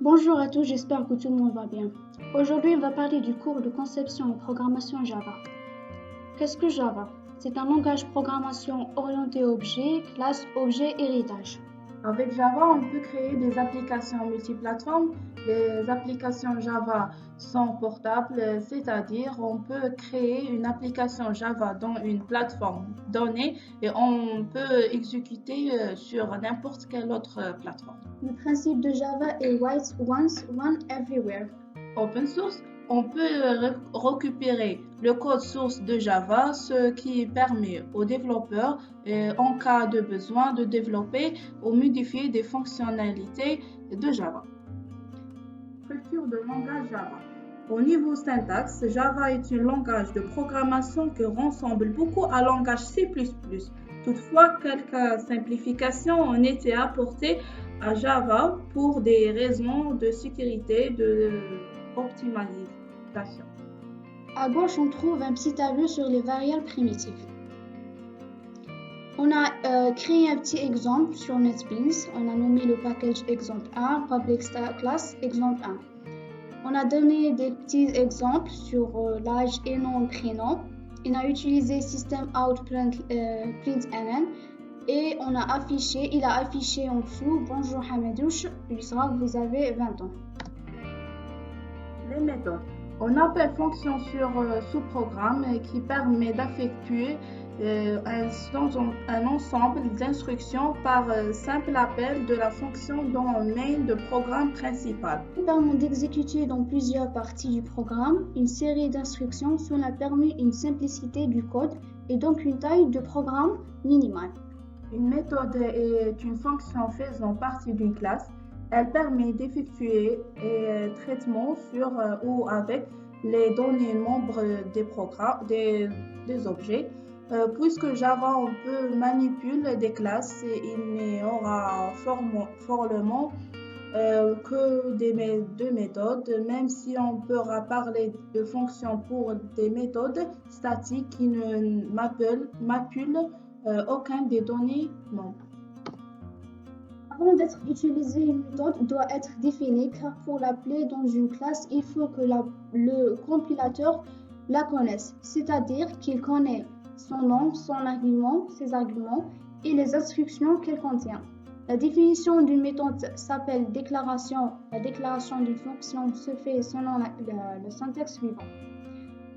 Bonjour à tous, j'espère que tout le monde va bien. Aujourd'hui, on va parler du cours de conception et programmation Java. Qu'est-ce que Java? C'est un langage de programmation orienté objet, classe, objet, héritage. Avec Java, on peut créer des applications multiplateformes. Les applications Java sont portables, c'est-à-dire on peut créer une application Java dans une plateforme donnée et on peut exécuter sur n'importe quelle autre plateforme. Le principe de Java est write once, run everywhere. Open source, on peut récupérer le code source de Java, ce qui permet aux développeurs, en cas de besoin, de développer ou modifier des fonctionnalités de Java. Structure de langage Java. Au niveau syntaxe, Java est un langage de programmation qui ressemble beaucoup à langage C++. Toutefois, quelques simplifications ont été apportées à Java pour des raisons de sécurité, de optimisation. À gauche, on trouve un petit tableau sur les variables primitives. On a créé un petit exemple sur NetBeans. On a nommé le package exemple 1, public class exemple 1. On a donné des petits exemples sur l'âge et nom prénom. On a utilisé system out print NN et il a affiché en dessous bonjour Hamadouche, vous avez 20 ans. Les méthodes. On appelle fonction sur sous-programme qui permet d'effectuer un ensemble d'instructions par simple appel de la fonction dans le main de programme principal. Permet d'exécuter dans plusieurs parties du programme une série d'instructions. Cela permet une simplicité du code et donc une taille de programme minimale. Une méthode est une fonction faisant partie d'une classe. Elle permet d'effectuer un traitement sur ou avec les données membres des objets. Puisque Java, on peut manipuler des classes, il n'y aura formellement que deux méthodes, même si on pourra parler de fonctions pour des méthodes statiques qui ne mapulent aucun des données membres. Avant d'être utilisée, une méthode doit être définie car pour l'appeler dans une classe, il faut que le compilateur la connaisse, c'est-à-dire qu'il connaît son nom, ses arguments et les instructions qu'elle contient. La définition d'une méthode s'appelle déclaration. La déclaration d'une fonction se fait selon le syntaxe suivant.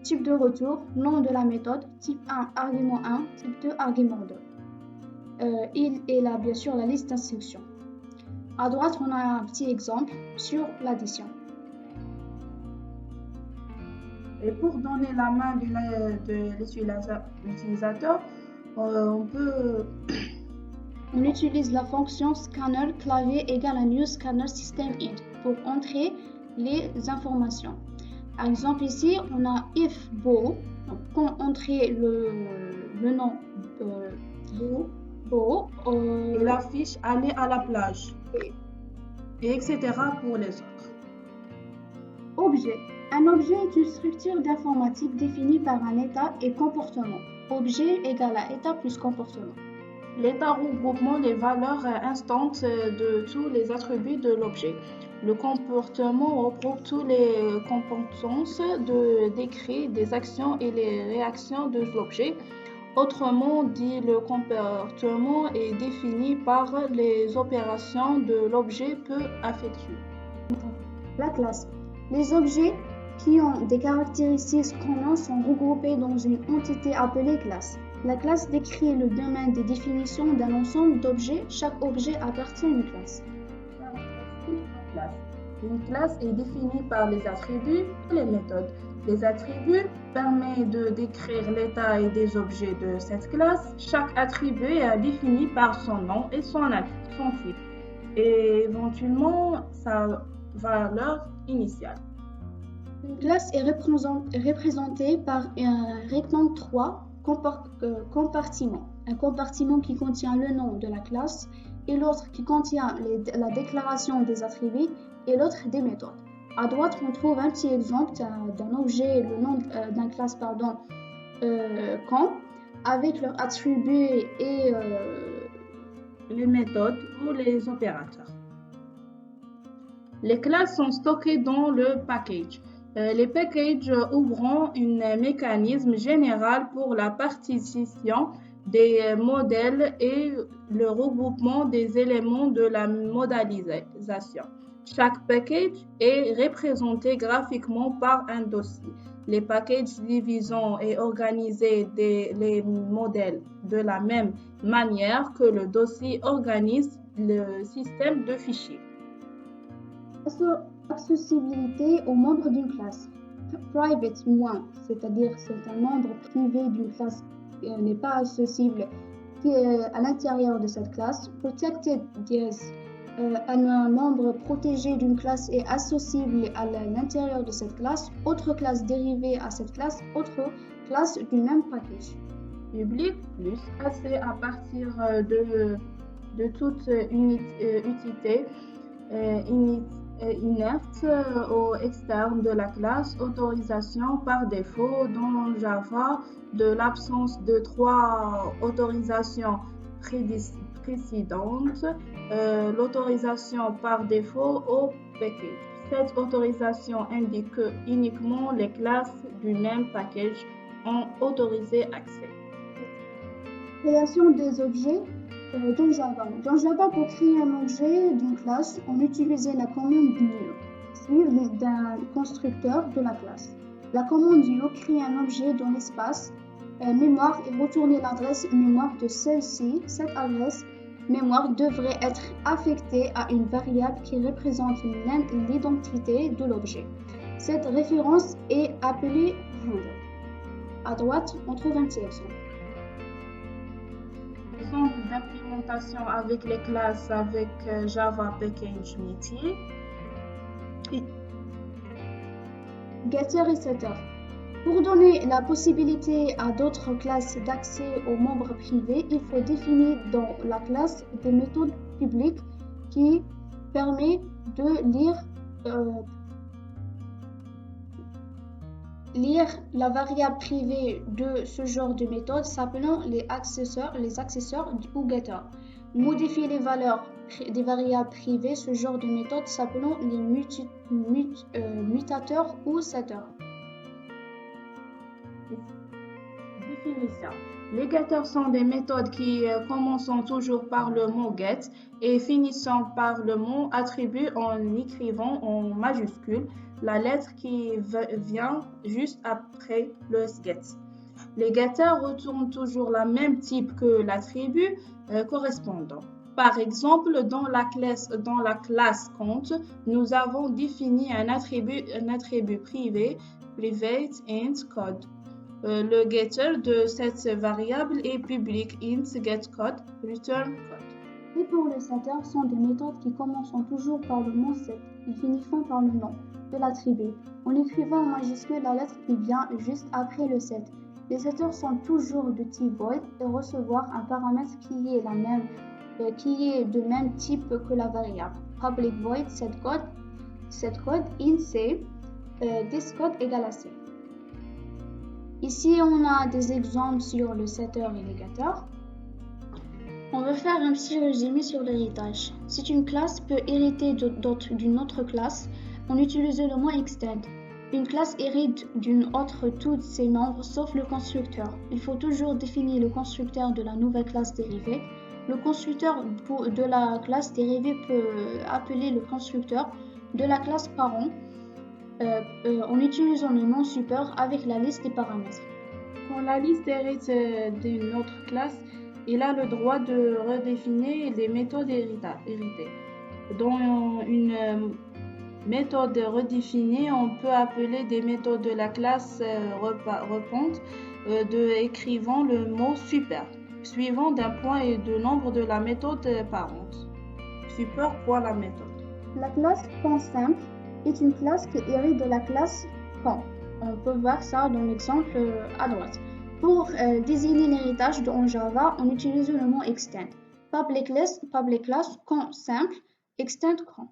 Type de retour, nom de la méthode, type 1, argument 1, type 2, argument 2. Et là, bien sûr, la liste d'instructions. À droite, on a un petit exemple sur l'addition. Et pour donner la main de l'utilisateur, on utilise la fonction scanner clavier égale à new scanner system int pour entrer les informations. Par exemple, ici, on a if beau, donc quand entrer le nom beau, et l'affiche aller à la plage, et etc. pour les autres. Objet. Un objet est une structure d'informatique définie par un état et comportement. Objet égale à état plus comportement. L'état regroupement les valeurs instantes de tous les attributs de l'objet. Le comportement regroupe toutes les compétences décrites des actions et les réactions de l'objet. Autrement dit, le comportement est défini par les opérations que l'objet peut effectuer. La classe. Les objets qui ont des caractéristiques communes sont regroupés dans une entité appelée classe. La classe décrit le domaine des définitions d'un ensemble d'objets. Chaque objet appartient à une classe. Une classe est définie par les attributs et les méthodes. Les attributs permettent de décrire l'état et des objets de cette classe. Chaque attribut est défini par son nom et son type, et éventuellement sa valeur initiale. Une classe est représentée par un rectangle 3 compartiments. Un compartiment qui contient le nom de la classe et l'autre qui contient la déclaration des attributs et l'autre des méthodes. À droite, on trouve un petit exemple d'un objet, le nom d'un classe, com, avec leurs attributs et les méthodes ou les opérateurs. Les classes sont stockées dans le package. Les packages ouvrent un mécanisme général pour la partition des modèles et le regroupement des éléments de la modélisation. Chaque package est représenté graphiquement par un dossier. Les packages divisent et organisent les modèles de la même manière que le dossier organise le système de fichiers. Accessibilité aux membres d'une classe. Private moins, c'est-à-dire c'est un membre privé d'une classe qui n'est pas accessible à l'intérieur de cette classe. Protected yes, un membre protégé d'une classe est accessible à l'intérieur de cette classe. Autre classe dérivée à cette classe, autre classe du même package. Public plus accès à partir de toute unité inerte ou externe de la classe, autorisation par défaut dans Java de l'absence de 3 autorisations précédentes, l'autorisation par défaut au package. Cette autorisation indique que uniquement les classes du même package ont autorisé accès. Création des objets dans Java. Dans Java, pour créer un objet d'une classe, on utilisait la commande new, suivie d'un constructeur de la classe. La commande new crée un objet dans l'espace mémoire et retourner l'adresse mémoire de celle-ci. Cette adresse mémoire devrait être affectée à une variable qui représente l'identité de l'objet. Cette référence est appelée handle. À droite, on trouve un petit exemple. Exemple d'implémentation avec les classes avec Java Package Métier. Getter et Setter. Pour donner la possibilité à d'autres classes d'accès aux membres privés, il faut définir dans la classe des méthodes publiques qui permettent de lire la variable privée de ce genre de méthode s'appelant les accesseurs ou getters. Modifier les valeurs des variables privées, ce genre de méthode s'appelant les mutateurs ou setters. Définition. Les getters sont des méthodes qui commencent toujours par le mot get et finissent par le mot attribut en écrivant en majuscule la lettre qui vient juste après le get. Les getters retournent toujours le même type que l'attribut correspondant. Par exemple, dans la classe compte, nous avons défini un attribut privé, private int code. Le getter de cette variable est public int getCode return code. Et pour le setter sont des méthodes qui commencent toujours par le mot set et finissent par le nom de l'attribut, en écrivant en majuscule la lettre qui vient juste après le set. Les setters sont toujours de type void et recevoir un paramètre qui est de même type que la variable. Public void setCode int c thisCode égale à c. Ici, on a des exemples sur le setter et le getter. On va faire un petit résumé sur l'héritage. Si une classe peut hériter d'une autre classe, on utilise le mot extend. Une classe hérite d'une autre tous ses membres sauf le constructeur. Il faut toujours définir le constructeur de la nouvelle classe dérivée. Le constructeur de la classe dérivée peut appeler le constructeur de la classe parent en utilisant le nom super avec la liste des paramètres. Quand la liste hérite d'une autre classe, il a le droit de redéfinir les méthodes héritées. Dans une méthode redéfinie, on peut appeler des méthodes de la classe repente écrivant le mot super, suivant d'un point et du nombre de la méthode parente. Super point la méthode. La classe point simple est une classe qui hérite de la classe quand. On peut voir ça dans l'exemple à droite. Pour désigner l'héritage en Java, on utilise le mot extend. Public class quand simple, extend quand.